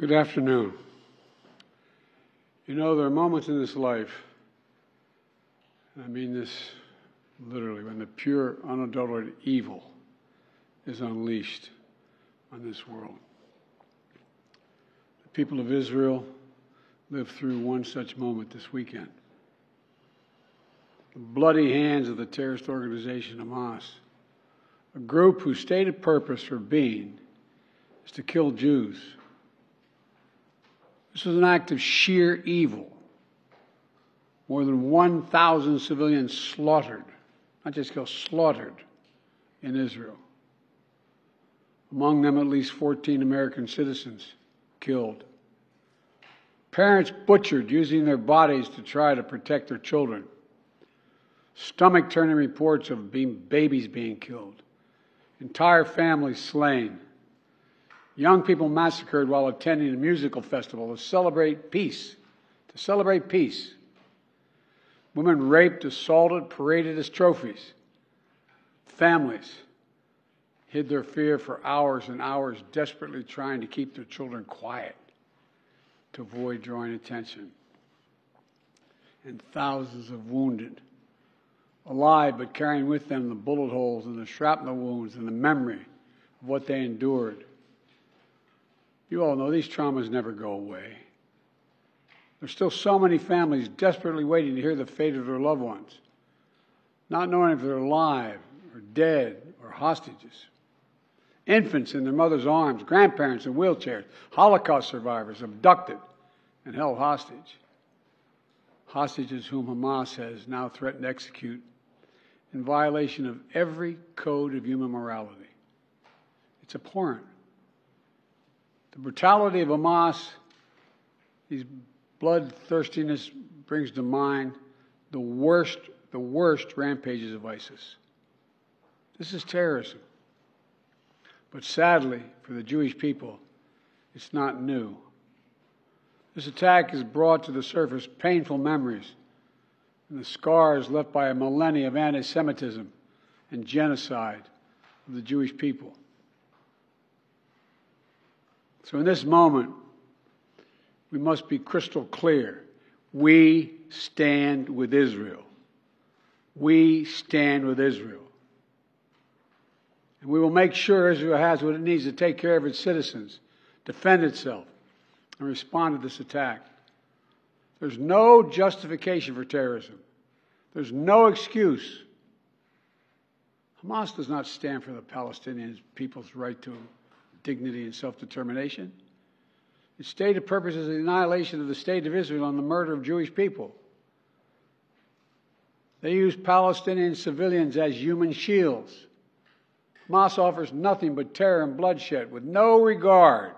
Good afternoon. You know, there are moments in this life, and I mean this literally, when the pure, unadulterated evil is unleashed on this world. The people of Israel lived through one such moment this weekend. The bloody hands of the terrorist organization Hamas, a group whose stated purpose for being is to kill Jews. This was an act of sheer evil. More than 1,000 civilians slaughtered, not just killed, slaughtered in Israel. Among them, at least 14 American citizens killed. Parents butchered using their bodies to try to protect their children. Stomach-turning reports of babies being killed. Entire families slain. Young people massacred while attending a musical festival to celebrate peace. Women raped, assaulted, paraded as trophies. Families hid their fear for hours and hours, desperately trying to keep their children quiet to avoid drawing attention. And thousands of wounded, alive but carrying with them the bullet holes and the shrapnel wounds and the memory of what they endured. You all know these traumas never go away. There's still so many families desperately waiting to hear the fate of their loved ones, not knowing if they're alive or dead or hostages. Infants in their mother's arms, grandparents in wheelchairs, Holocaust survivors abducted and held hostage. Hostages whom Hamas has now threatened to execute in violation of every code of human morality. It's abhorrent. The brutality of Hamas, these bloodthirstiness brings to mind the worst rampages of ISIS. This is terrorism. But sadly, for the Jewish people, it's not new. This attack has brought to the surface painful memories and the scars left by a millennia of anti-Semitism and genocide of the Jewish people. So in this moment, we must be crystal clear. We stand with Israel. We stand with Israel. And we will make sure Israel has what it needs to take care of its citizens, defend itself, and respond to this attack. There's no justification for terrorism. There's no excuse. Hamas does not stand for the Palestinian people's right to dignity and self-determination. Its stated purpose is the annihilation of the state of Israel and the murder of Jewish people. They use Palestinian civilians as human shields. Hamas offers nothing but terror and bloodshed with no regard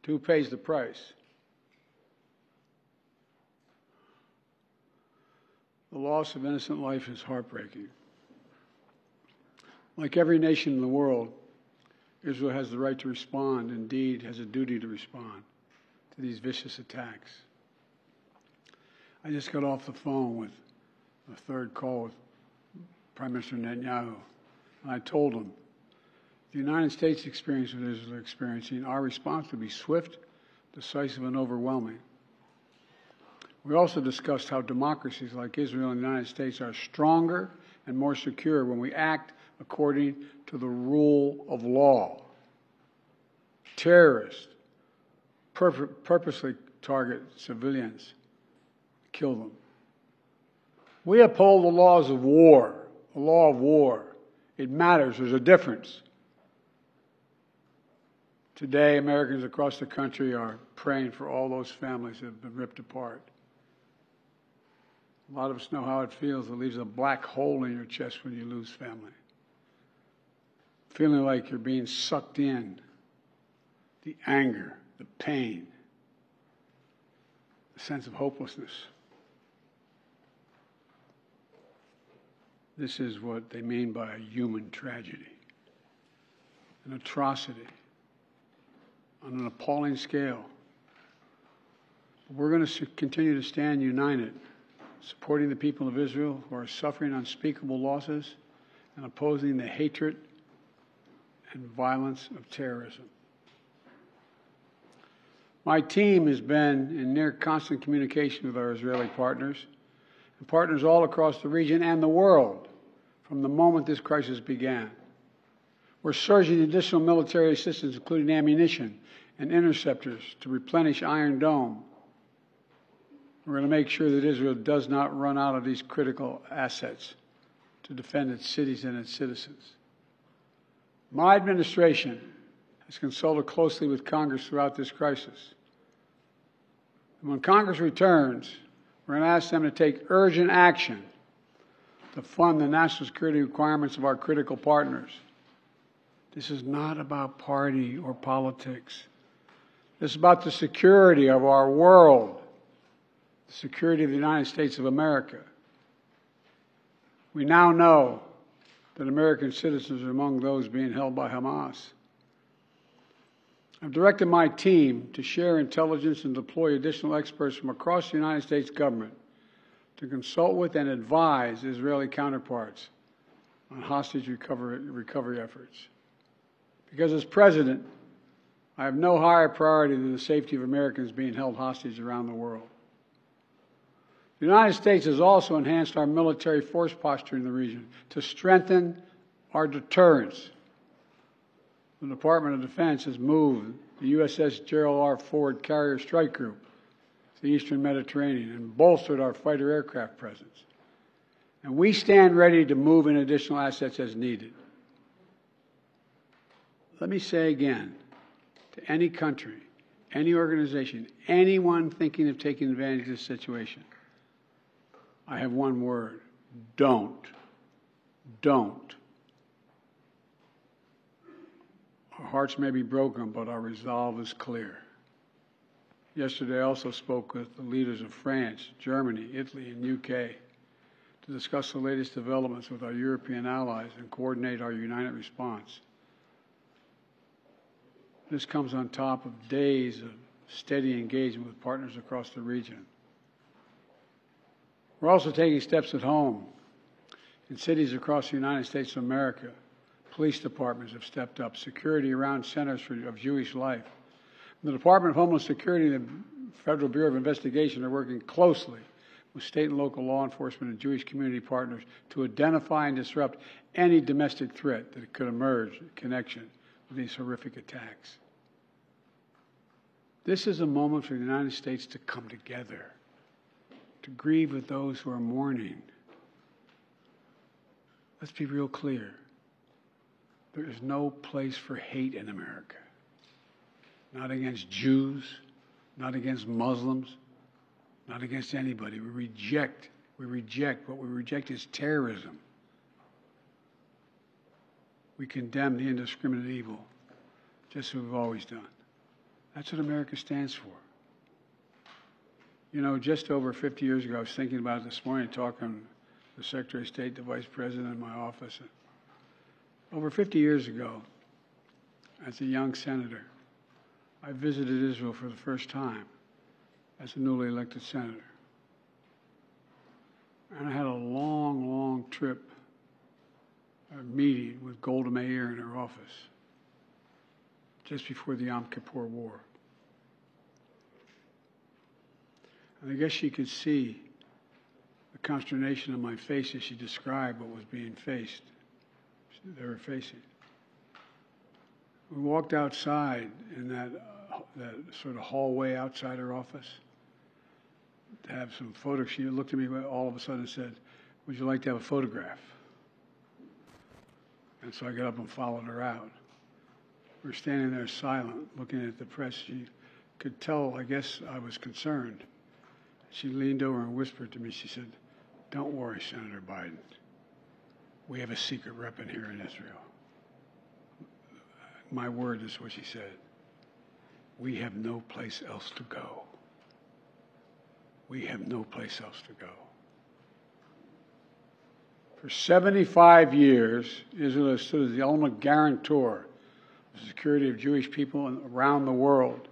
to who pays the price. The loss of innocent life is heartbreaking. Like every nation in the world, Israel has the right to respond, indeed has a duty to respond to these vicious attacks. I just got off the phone with a third call with Prime Minister Netanyahu, and I told him, the United States experience what Israel is experiencing, our response would be swift, decisive, and overwhelming. We also discussed how democracies like Israel and the United States are stronger and more secure when we act according to the rule of law. Terrorists purposely target civilians, kill them. We uphold the laws of war, the law of war. It matters. There's a difference. Today, Americans across the country are praying for all those families that have been ripped apart. A lot of us know how it feels. It leaves a black hole in your chest when you lose family. Feeling like you're being sucked in. The anger, the pain, the sense of hopelessness. This is what they mean by a human tragedy, an atrocity on an appalling scale. But we're going to continue to stand united, supporting the people of Israel who are suffering unspeakable losses and opposing the hatred and violence of terrorism. My team has been in near constant communication with our Israeli partners and partners all across the region and the world from the moment this crisis began. We're surging additional military assistance, including ammunition and interceptors, to replenish Iron Dome. We're going to make sure that Israel does not run out of these critical assets to defend its cities and its citizens. My administration has consulted closely with Congress throughout this crisis. And when Congress returns, we're going to ask them to take urgent action to fund the national security requirements of our critical partners. This is not about party or politics. This is about the security of our world, the security of the United States of America. We now know that American citizens are among those being held by Hamas. I've directed my team to share intelligence and deploy additional experts from across the United States government to consult with and advise Israeli counterparts on hostage recovery efforts. Because as president, I have no higher priority than the safety of Americans being held hostage around the world. The United States has also enhanced our military force posture in the region to strengthen our deterrence. The Department of Defense has moved the USS Gerald R. Ford Carrier Strike Group to the Eastern Mediterranean and bolstered our fighter aircraft presence. And we stand ready to move in additional assets as needed. Let me say again, to any country, any organization, anyone thinking of taking advantage of this situation, I have one word: don't. Don't. Our hearts may be broken, but our resolve is clear. Yesterday, I also spoke with the leaders of France, Germany, Italy, and UK to discuss the latest developments with our European allies and coordinate our united response. This comes on top of days of steady engagement with partners across the region. We're also taking steps at home. In cities across the United States of America, police departments have stepped up. Security around centers of Jewish life. The Department of Homeland Security and the Federal Bureau of Investigation are working closely with state and local law enforcement and Jewish community partners to identify and disrupt any domestic threat that could emerge in connection with these horrific attacks. This is a moment for the United States to come together, to grieve with those who are mourning. Let's be real clear. There is no place for hate in America. Not against Jews, not against Muslims, not against anybody. What we reject is terrorism. We condemn the indiscriminate evil, just as we've always done. That's what America stands for. You know, just over 50 years ago, I was thinking about it this morning, talking to the Secretary of State, the Vice President in my office. Over 50 years ago, as a young senator, I visited Israel for the first time as a newly elected senator. And I had a long, long trip, a meeting with Golda Meir in her office just before the Yom Kippur War. And I guess she could see the consternation on my face as she described what was being faced. They were facing. We walked outside in that sort of hallway outside her office to have some photos. She looked at me all of a sudden and said, "Would you like to have a photograph?" And so I got up and followed her out. We were standing there silent, looking at the press. She could tell, I guess, I was concerned. She leaned over and whispered to me. She said, "Don't worry, Senator Biden. We have a secret weapon here in Israel." My word is what she said. We have no place else to go. We have no place else to go. For 75 years, Israel has stood as the ultimate guarantor of the security of Jewish people around the world,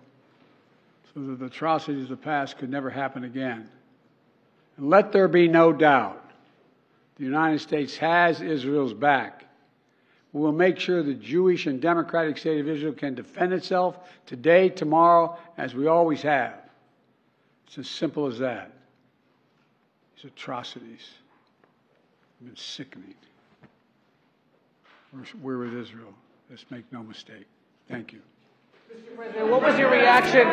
so that the atrocities of the past could never happen again. And let there be no doubt, the United States has Israel's back. We will make sure the Jewish and democratic state of Israel can defend itself today, tomorrow, as we always have. It's as simple as that. These atrocities have been sickening. We're with Israel. Let's make no mistake. Thank you. Mr. President, what was your reaction?